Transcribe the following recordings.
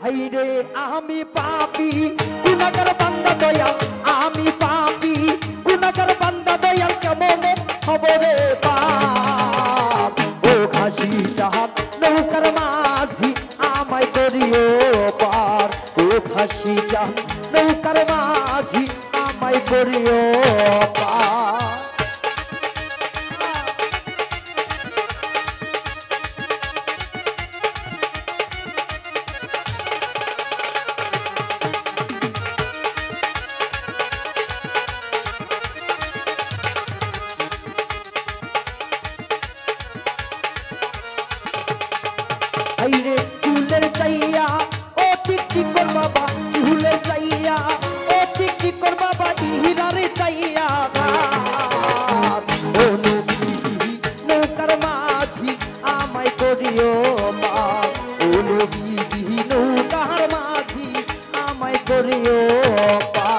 হাইরে আমি পাপী গুনাহগার বান্দা দয়াল, আমি পাপী গুনাহগার বান্দা দয়াল, কেমনে হব রে পাপ। ও ঘাসি জাহান নৌকার মাঝি আমায় করিও পার, ও ঘাসি জাহান নৌকার মাঝি আমায় করিও পার। হাইরে চুলের চাইয়া ও টিকটিকর বাবা, চুলের চাইয়া ও টিকটিকর বাবা, ইহিরারে চাইয়া ও নবী নৌকার মাঝি আমায় করিও পার, ও নবী নৌকার মাঝি আমায় করিও পার।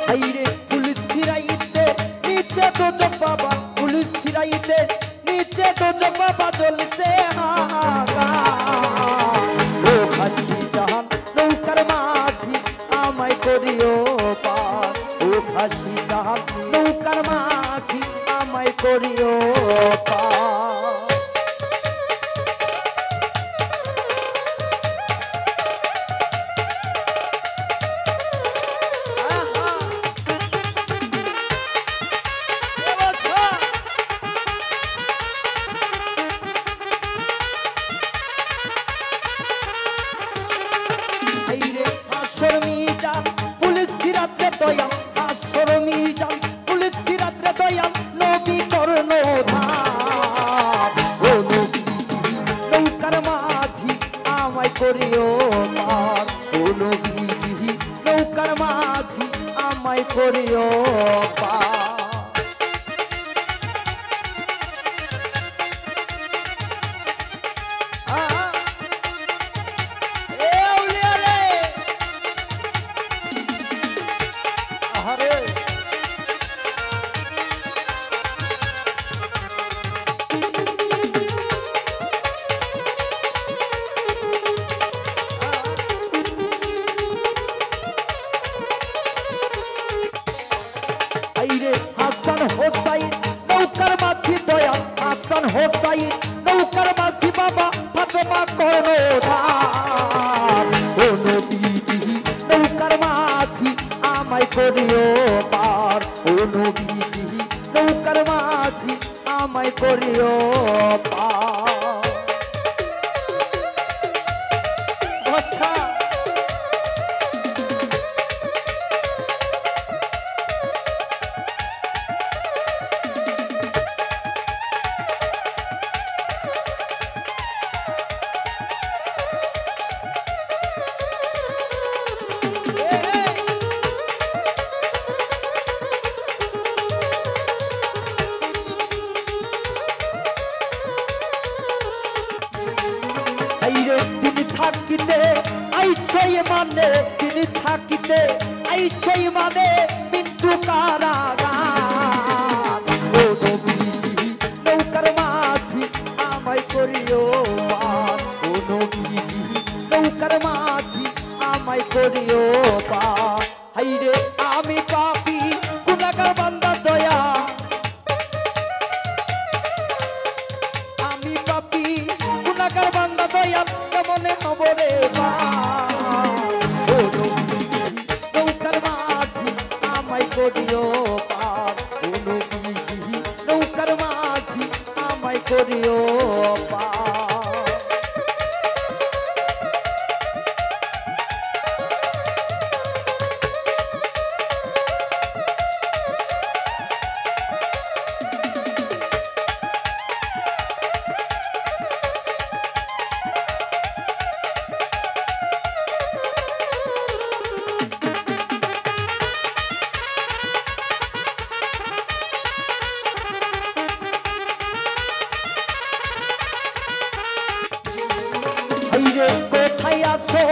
হাইরে পুলিশ ফিরাইতে নিচে তো জগ বাবা, পুলিশ ফিরাইতে নিচে তো জগ বাবা, জ্বলছে হাহাকার। ও ঘাসি জাহান নৌকার মাঝি আমায় করিও পার, ও ঘাসি জাহান নৌকার মাঝি আমায় করিও পার। পুলিশ ফিরাতে দয়াল, আসর মিজান পুলিশ ফিরাতে দয়াল, নবী কর্ণধার। ও নবী নৌকার মাঝি আমায় করিও পার, ও নবী নৌকার মাঝি আমায় করিও পার। হাসান হোসাইন নৌকার মাঝি দয়াল, হাসান হোসাইন নৌকার মাঝি বাবা, ফাতেমা কর্ণধার। ও নবী নৌকার মাঝি আমায় করিও পার, ও নবী নৌকার মাঝি আমায় করিও পার। তিনি থাকিতে আইছই মানে, তিনি থাকিতে আইছই মানে মৃত্যু কারাগার। ও নবী নৌকার মাঝি আমায় করিও পার, ও নবী নৌকার মাঝি আমায় করিও পার। হাইরে আমি পাপী গুনাহগার বান্দা দয়া, আমি পাপী গুনাহগার বান্দা দয়াল, কেমনে হব রে পার। ও নবী নৌকার মাঝি আমায় করিও পার, ও নবী নৌকার মাঝি আমায় করিও পার। হাইরে কোথায় আছো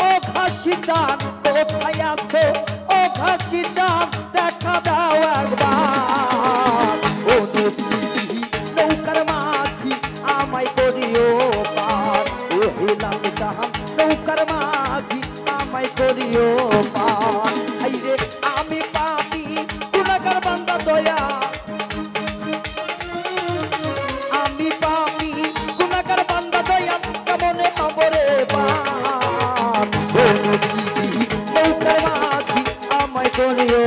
ও ঘাসি চাঁদ কোথায় আছো ও ঘাসি চাঁদ দেখা দাও একবার ও নদী নৌকার মাঝি আমায় করিও পার ও হেলাল জাহান নৌকার মাঝি আমায় করিও পার হাইরে আমি পাপী গুনাহগার বান্দা দয়া আমি পাপী গুনাহগার বান্দা দয়া কেমনে পাবরে পার ও নদী নৌকার মাঝি আমায় করিও